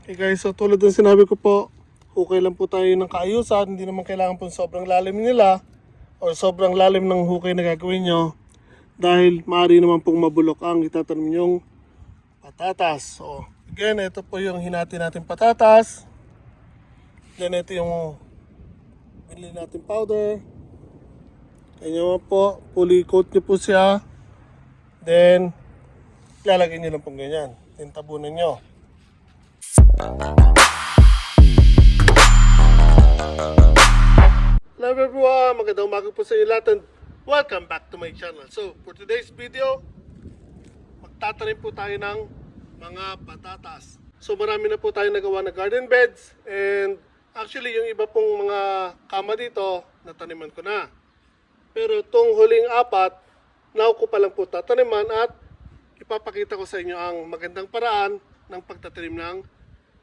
Okay guys, so tulad ng sinabi ko po, hukay lang po tayo ng kaayusan. Hindi naman kailangan po sobrang lalim nila o sobrang lalim ng hukay na gagawin nyo dahil maaari naman pong mabulok ang itatanim yung patatas. So again, ito po yung hinati natin patatas. Then ito yung binili natin powder. Kanya po, fully coat nyo po siya. Then lalagyan nyo lang pong ganyan. Then tabunan nyo. Hello everyone, magandang umaga po sa inyo lahat and welcome back to my channel. So for today's video, magtatanim po tayo ng mga patatas. So marami na po tayo nagawa na garden beds and actually yung iba pong mga kama dito nataniman ko na. Pero itong huling apat, nauko pa lang po tataniman at ipapakita ko sa inyo ang magandang paraan ng pagtatanim ng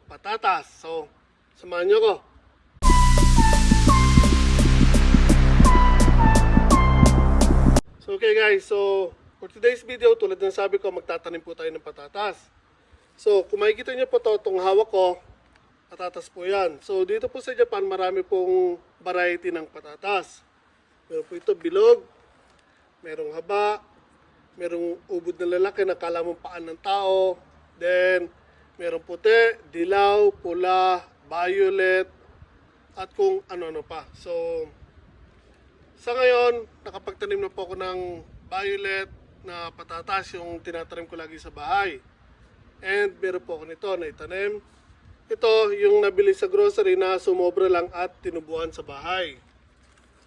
patatas. So, samahan nyo ko. So, okay guys. So, for today's video, tulad ng sabi ko, magtatanim po tayo ng patatas. So, kung makikita nyo po itong hawak ko, patatas po yan. So, dito po sa Japan, marami pong variety ng patatas. Meron po ito bilog, merong haba, merong ubod na lalaki na kala mong paan ng tao, then merong puti, dilaw, pula, violet, at kung ano-ano pa. So, sa ngayon, nakapagtanim na po ako ng violet na patatas, yung tinatanim ko lagi sa bahay. And meron po ako nito na itanim. Ito, yung nabili sa grocery na sumobra lang at tinubuan sa bahay.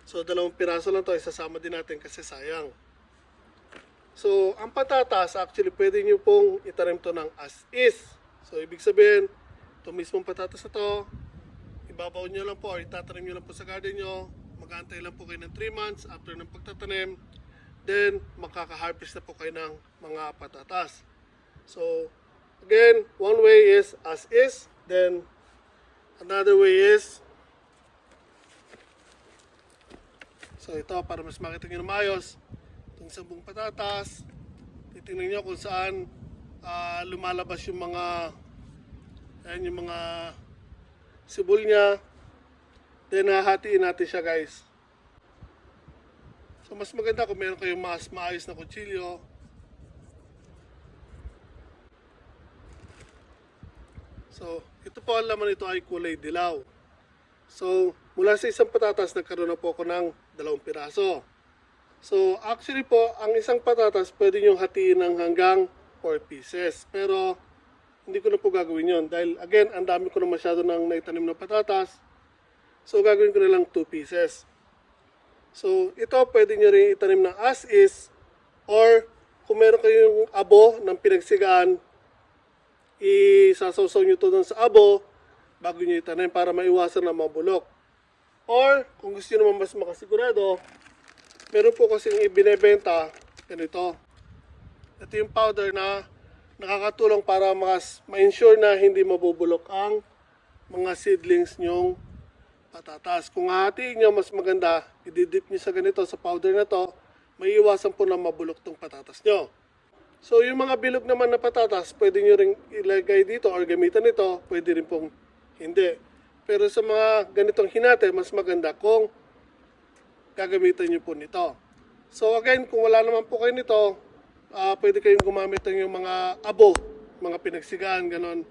So, 2 piraso lang to, isasama din natin kasi sayang. So, ang patatas, actually, pwede nyo pong itanim to ng as is. So, ibig sabihin, itong mismong patatas na to, ibabaw nyo lang po or itatanim nyo lang po sa garden nyo. Mag-aantay lang po kayo ng 3 months after ng pagtatanim. Then, makaka-harvest na po kayo ng mga patatas. So, again, one way is as is. Then, another way is, so ito, para mas makita nyo na maayos, itong 10 patatas, titingnan nyo kung saan lumalabas yung mga sibol niya. Then hahatiin natin siya guys. So mas maganda kung meron kayong mas maayos na kutsilyo. So ito po, ang laman nito ay kulay dilaw. So mula sa isang patatas nagkaroon na po ako ng 2 piraso. So actually po, ang isang patatas pwede nyo hatiin ng hanggang 4 pieces. Pero hindi ko na po gagawin yon dahil again, ang dami ko na masyado ng naitanim na patatas. So gagawin ko na lang 2 pieces. So ito pwede nyo rin itanim na as is, or kung meron kayong abo ng pinagsigaan, isasawsaw nyo ito dun sa abo bago nyo itanim para maiwasan na mabulok. Or kung gusto nyo naman mas makasigurado, meron po kasing ibinebenta ganito. Ito yung powder na nakakatulong para ma-ensure na hindi mabubulok ang mga seedlings nyong patatas. Kung hahatiin nyo, mas maganda, ididip nyo sa ganito, sa powder na to, may iwasan po na mabulok tong patatas nyo. So yung mga bilog naman na patatas, pwede nyo rin ilagay dito or gamitan nito, pwede rin pong hindi. Pero sa mga ganitong hinate, mas maganda kung gagamitan nyo po nito. So again, kung wala naman po kayo nito, pwede kayong gumamit ng yung mga abo, mga pinagsigaan, ganon.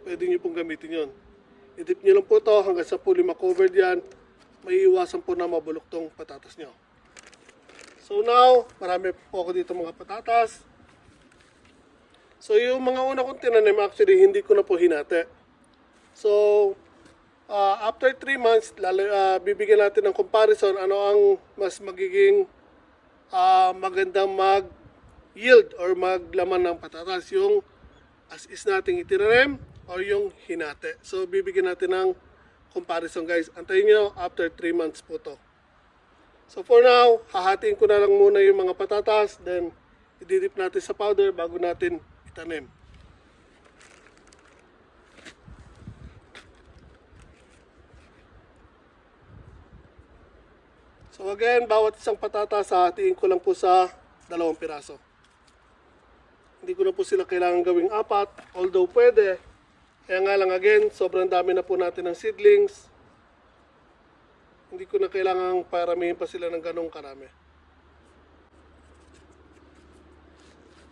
Pwede nyo pong gamitin yon. Idip nyo lang po ito hanggang sa fully ma-covered yan. May iwasan po na mabulok tong patatas nyo. So now, marami po ako dito mga patatas. So yung mga una kong tinanim, actually hindi ko na po hinati. So, after 3 months, bibigyan natin ng comparison ano ang mas magiging magandang yield or maglaman ng patatas, yung as is nating itinanim or yung hinate. So bibigyan natin ng comparison guys. Antayin nyo after 3 months po to. So for now, hahatiin ko na lang muna yung mga patatas, then ididip natin sa powder bago natin itanim. So again, bawat isang patatas hahatiin ko lang po sa 2 piraso. Hindi ko na po sila kailangan gawing 4, although pwede. Kaya nga lang again, sobrang dami na po natin ng seedlings. Hindi ko na kailangang paramihin pa sila ng ganong karami.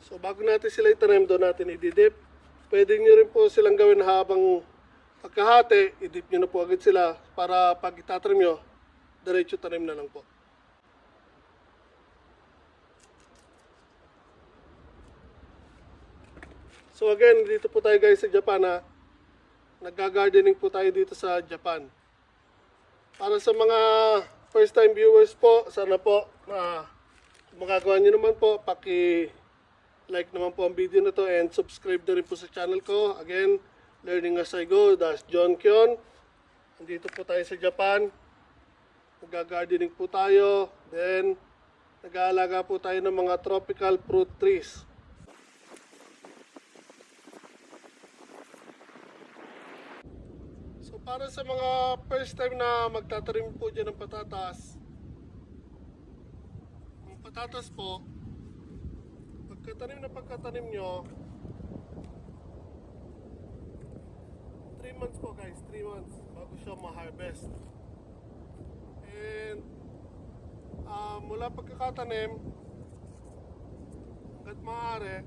So bago natin sila itanim, doon natin ididip. Pwede nyo rin po silang gawin habang pagkahati, idip nyo na po agad sila para pag itatanim nyo, diretso tanim na lang po. So again, dito po tayo guys sa Japan ha. Nagga-gardening po tayo dito sa Japan. Para sa mga first time viewers po, sana po na kung magagawa nyo naman po, like naman po ang video na to and subscribe na rin po sa channel ko. Again, Learning as I Go, that's John Kyon. Nandito po tayo sa Japan. Nagga-gardening po tayo. Then, nag-aalaga po tayo ng mga tropical fruit trees. So, para sa mga first time na magtatanim po dyan ng patatas, ang patatas po, pagkatanim nyo, 3 months po guys, 3 months bago siya ma-harvest. And mula pagkakatanim hanggat maaari,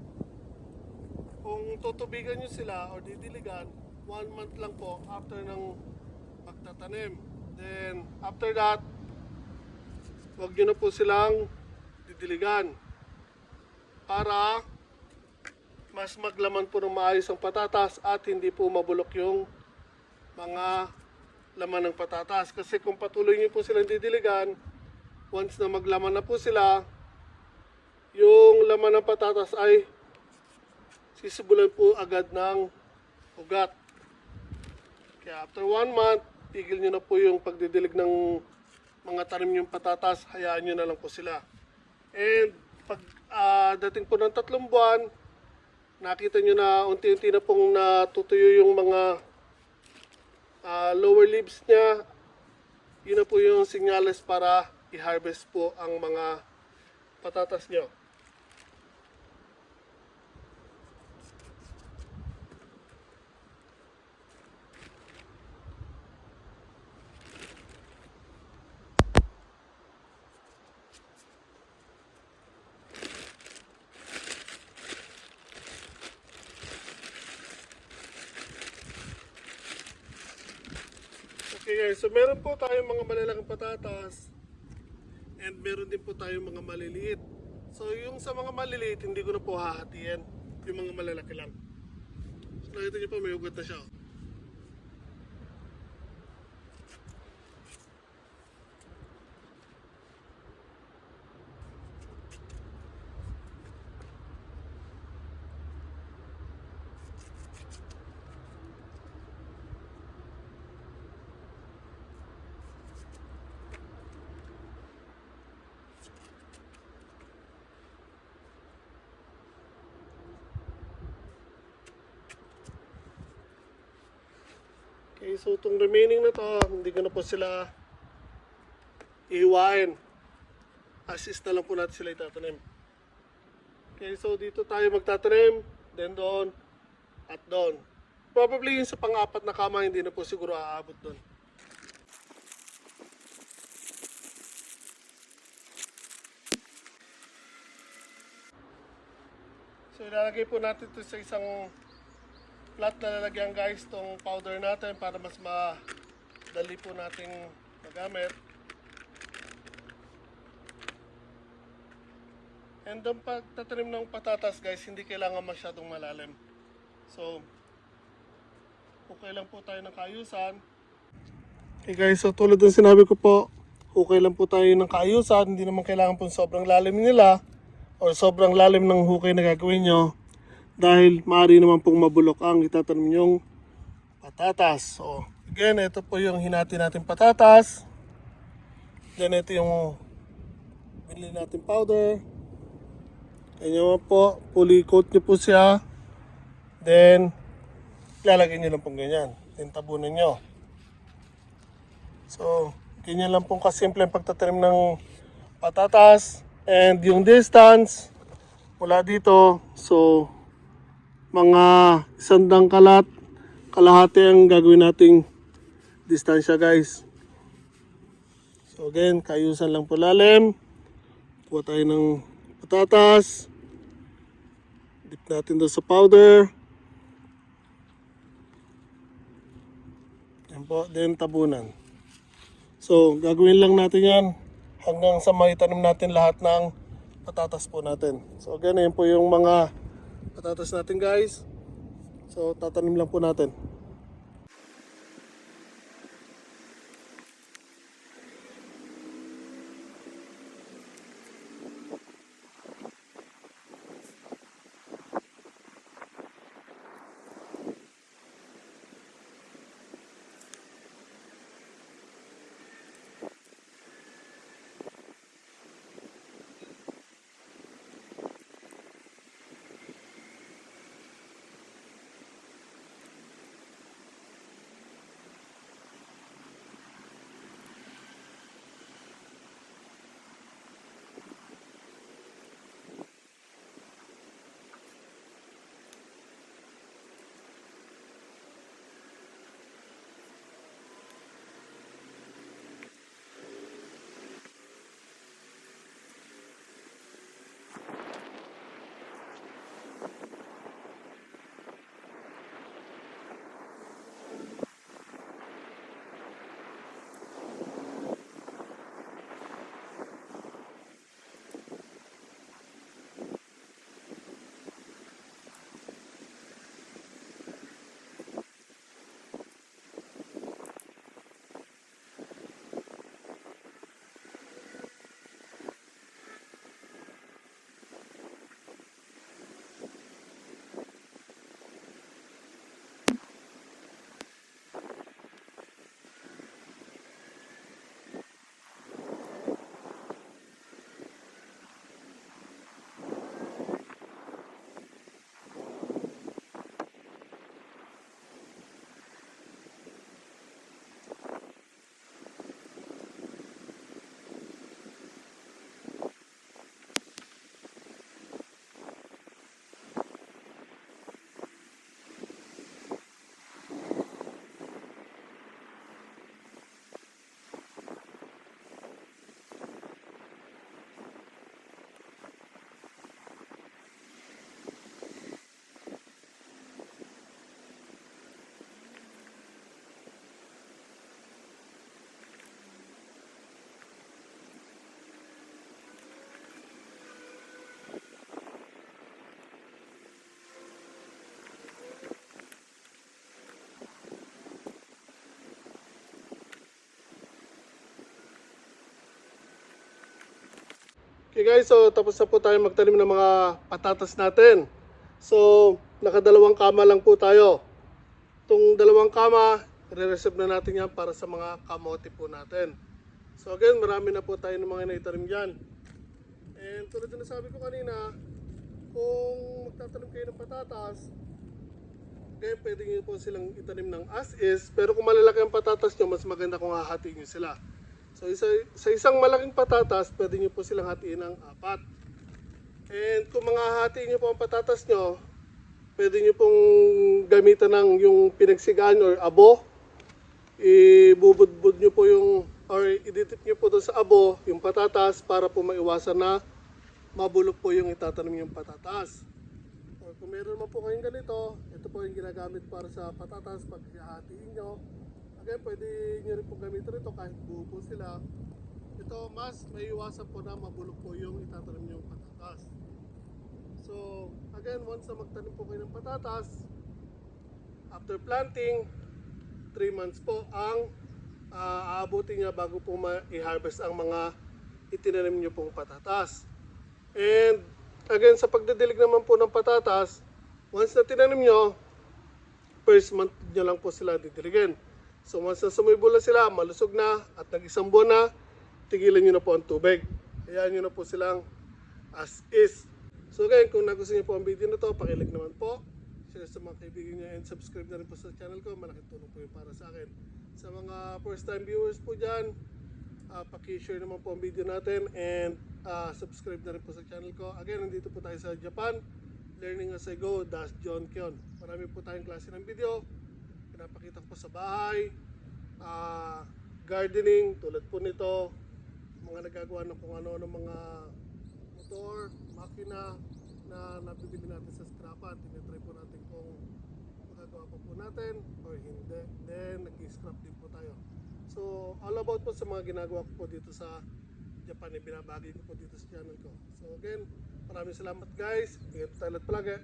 kung tutubigan nyo sila o didiligan, 1 month lang po after ng pagtatanim. Then after that, huwag nyo na po silang didiligan para mas maglaman po ng maayos ang patatas at hindi po mabulok yung mga laman ng patatas. Kasi kung patuloy nyo po silang didiligan, once na maglaman na po sila, yung laman ng patatas ay sisibulan po agad ng ugat. Kaya after 1 month, tigil nyo na po yung pagdidilig ng mga tanim yung patatas, hayaan nyo na lang po sila. And pag dating po ng 3 buwan, nakita nyo na unti-unti na pong natutuyo yung mga lower leaves niya. Yun na po yung sinyales para i-harvest po ang mga patatas nyo. Okay guys, so meron po tayong mga malalaking patatas and meron din po tayong mga maliliit. So yung sa mga maliliit, hindi ko na po hahatiin. Yung mga malalaki lang. So nakita nyo po, may ugat na siya. Okay, so itong remaining na to, hindi ko na po sila ihiwain. Assist na lang po natin sila itatanim. Okay, so dito tayo magtatanim, then doon, at doon. Probably yung sa pang-apat na kama, hindi na po siguro aabot doon. So ilalagay po natin ito sa isang flat na lalagyan guys, tong powder natin para mas madali po nating magamit. And ang pagtatanim ng patatas guys, hindi kailangan masyadong malalim. So, okay lang po tayo ng kaayusan. Okay guys, so tulad ng sinabi ko po, okay lang po tayo ng kaayusan. Hindi naman kailangan po sobrang lalim nila or sobrang lalim ng hukay na gagawin nyo. Dahil maaari naman pong mabulok ang itatanim yung patatas. So, again, ito po yung hinati natin patatas. Then, ito yung binili natin powder. Ganyan po, fully coat nyo po siya. Then, ilalagay nyo lang pong ganyan. Then, tabunan nyo. So, ganyan lang pong kasimple ang pagtatanim ng patatas. And yung distance, mula dito, so, mga 100 kalahati ang gagawin nating distansya guys. So again, kayusan lang po lalim. Kuha tayo ng patatas. Dip natin doon sa powder. Yan po, then tabunan. So gagawin lang natin yan hanggang sa maitanim natin lahat ng patatas po natin. So again, yan po yung mga patatas natin guys. So tatanim lang po natin. Okay guys, so tapos na po tayo magtanim ng mga patatas natin. So, nakadalawang kama lang po tayo. Itong dalawang kama, re-reserve na natin yan para sa mga kamote po natin. So again, marami na po tayo ng mga naitanim dyan. And tulad na sabi ko kanina, kung magtatanim kayo ng patatas, okay, pwede nyo po silang itanim ng as is. Pero kung malalaki ang patatas nyo, mas maganda kung hahatiin nyo sila. So sa isang malaking patatas, pwede nyo po silang hatiin ng 4. And kung mga hatiin nyo po ang patatas nyo, pwede nyo pong gamitan ng yung pinagsigaan or abo. Ibubudbud nyo po yung, or iditip nyo po doon sa abo yung patatas para po maiwasan na mabulok po yung itatanim yung patatas. Or kung meron naman po kayong ganito, ito po yung ginagamit para sa patatas pag hatiin nyo. Again, pwede nyo rin po gamitin ito kahit buo po sila. Ito mas may iwasan po na mabulok po yung itatanim yung patatas. So again, once na magtanim po kayo ng patatas, after planting, 3 months po ang aabutin niya bago po i-harvest ang mga itinanim nyo pong patatas. And again, sa pagdidilig naman po ng patatas, once na tinanim nyo, first month nyo lang po sila didiligin. So once na sumibol na sila, malusog na at nag-isang buwan na, tigilan nyo na po ang tubig. Hayaan nyo na po silang as is. So again, kung nagustuhan niyo po ang video na to, pakilike naman po. Share sa mga kaibigan niyo and subscribe na rin po sa channel ko. Malaking tulong po yun para sa akin. Sa mga first time viewers po dyan, paki-share naman po ang video natin and subscribe na rin po sa channel ko. Again, nandito po tayo sa Japan. Learning as I go, that's John Kion. Marami po tayong klase ng video. sa bahay, gardening, tulad po nito, mga nagagawa ng kung ano ng mga motor, makina na nabibili natin sa scrapan. Tinitry po natin kung magagawa pa po natin or hindi. Then, nag-scrap din po tayo. So, all about po sa mga ginagawa ko po dito sa Japan, binabagi ko po dito sa channel ko. So, again, maraming salamat guys. Ingat tayo lahat palagi.